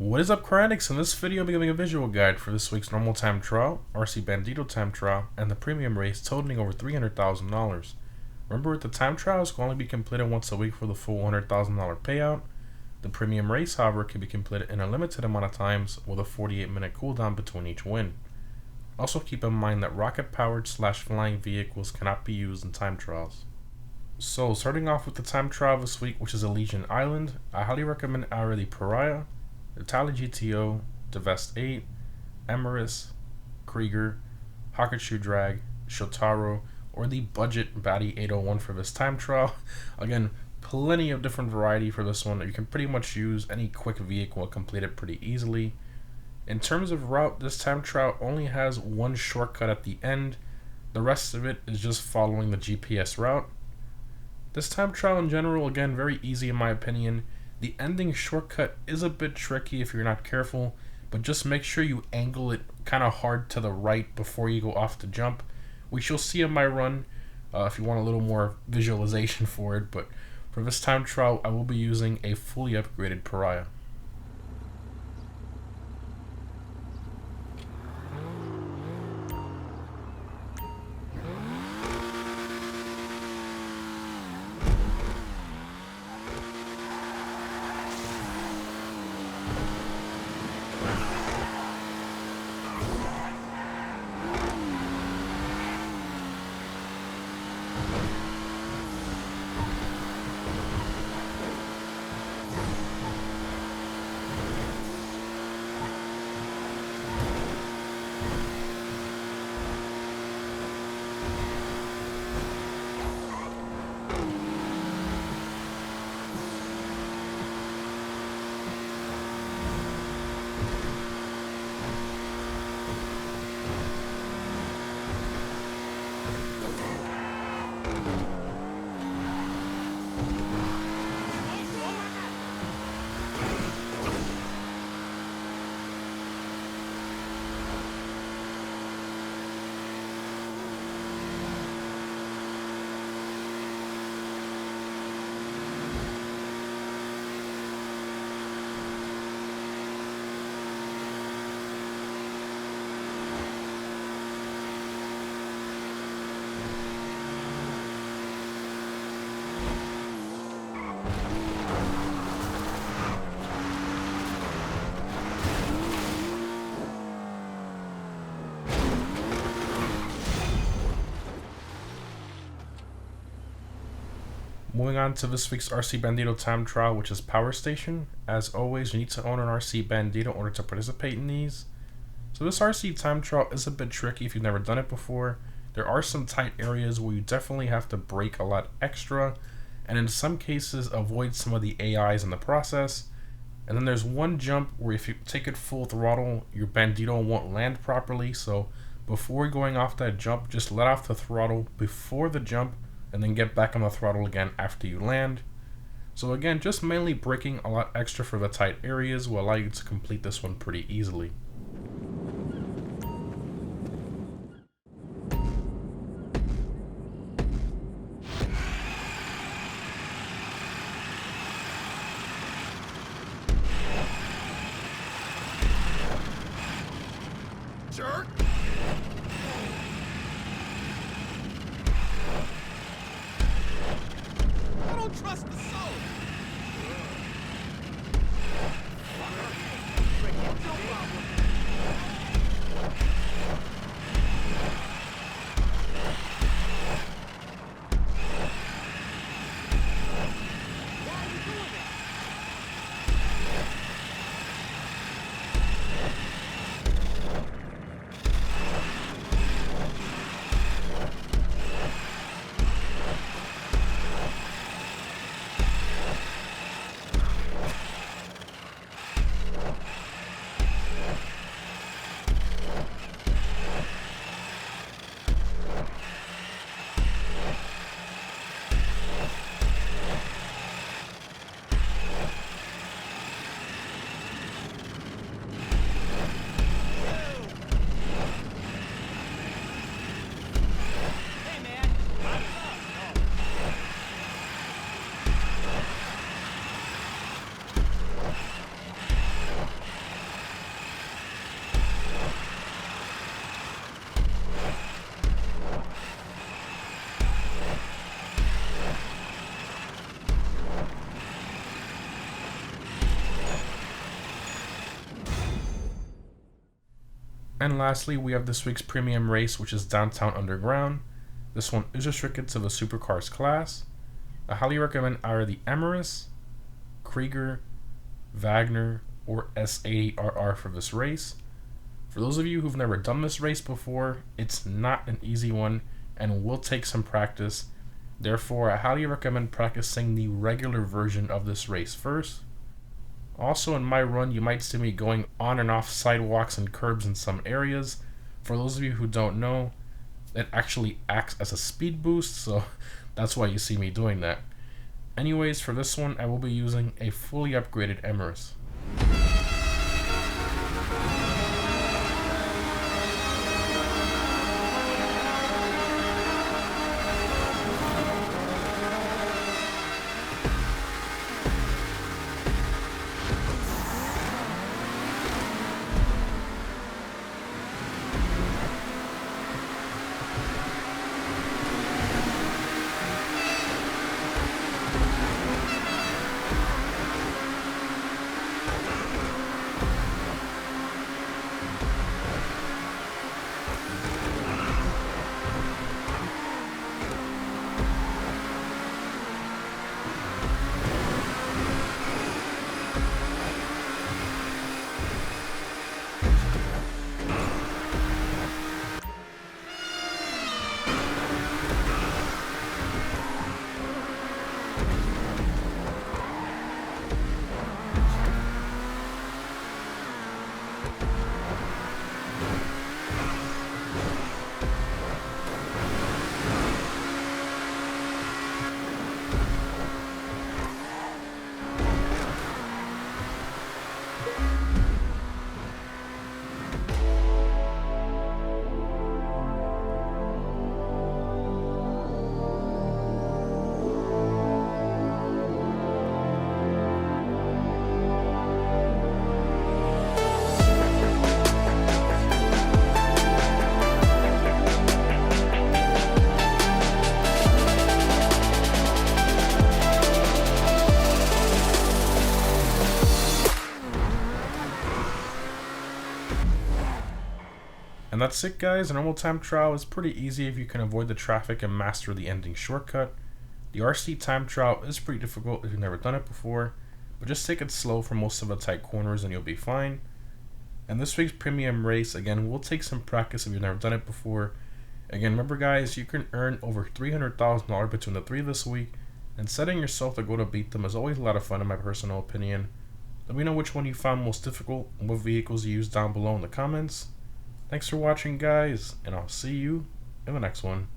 What is up, Cranix? In this video, I'll be giving a visual guide for this week's normal time Trout, RC Bandito time Trout, and the premium race totaling over $300,000. Remember, the time trials can only be completed once a week for the full $100,000 payout. The premium race, however, can be completed in a limited amount of times with a 48-minute cooldown between each win. Also keep in mind that rocket-powered / flying vehicles cannot be used in time trials. So, starting off with the time trial this week, which is Elysian Island, I highly recommend either the Pariah, Itali GTO, Devest 8, Emerus, Krieger, Hakushu Drag, Shotaro, or the budget Baddie 801 for this time trial. Again, plenty of different variety for this one. You can pretty much use any quick vehicle and complete it pretty easily. In terms of route, this time trial only has one shortcut at the end. The rest of it is just following the GPS route. This time trial in general, again, very easy in my opinion. The ending shortcut is a bit tricky if you're not careful, but just make sure you angle it kind of hard to the right before you go off the jump, which you'll see in my run if you want a little more visualization for it. But for this time trial, I will be using a fully upgraded Pariah. Moving on to this week's RC Bandito time trial, which is Power Station. As always, you need to own an RC Bandito in order to participate in these. So this RC time trial is a bit tricky if you've never done it before. There are some tight areas where you definitely have to brake a lot extra, and in some cases avoid some of the AIs in the process. And then there's one jump where if you take it full throttle, your Bandito won't land properly, so before going off that jump, just let off the throttle before the jump, and then get back on the throttle again after you land. So again, just mainly braking a lot extra for the tight areas will allow you to complete this one pretty easily. Jerk! I don't trust the soul! No problem. And lastly, we have this week's premium race, which is Downtown Underground. This one is restricted to the supercars class. I highly recommend either the Emirates, Krieger, Wagner, or S80RR for this race. For those of you who've never done this race before, it's not an easy one and will take some practice. Therefore, I highly recommend practicing the regular version of this race first. Also, in my run, you might see me going on and off sidewalks and curbs in some areas. For those of you who don't know, it actually acts as a speed boost, so that's why you see me doing that. Anyways, for this one, I will be using a fully upgraded Emirates. And that's it, guys. A normal time trial is pretty easy if you can avoid the traffic and master the ending shortcut. The RC time trial is pretty difficult if you've never done it before, but just take it slow for most of the tight corners and you'll be fine. And this week's premium race, again, will take some practice if you've never done it before. Again, remember guys, you can earn over $300,000 between the three this week, and setting yourself to go to beat them is always a lot of fun in my personal opinion. Let me know which one you found most difficult and what vehicles you used down below in the comments. Thanks for watching, guys, and I'll see you in the next one.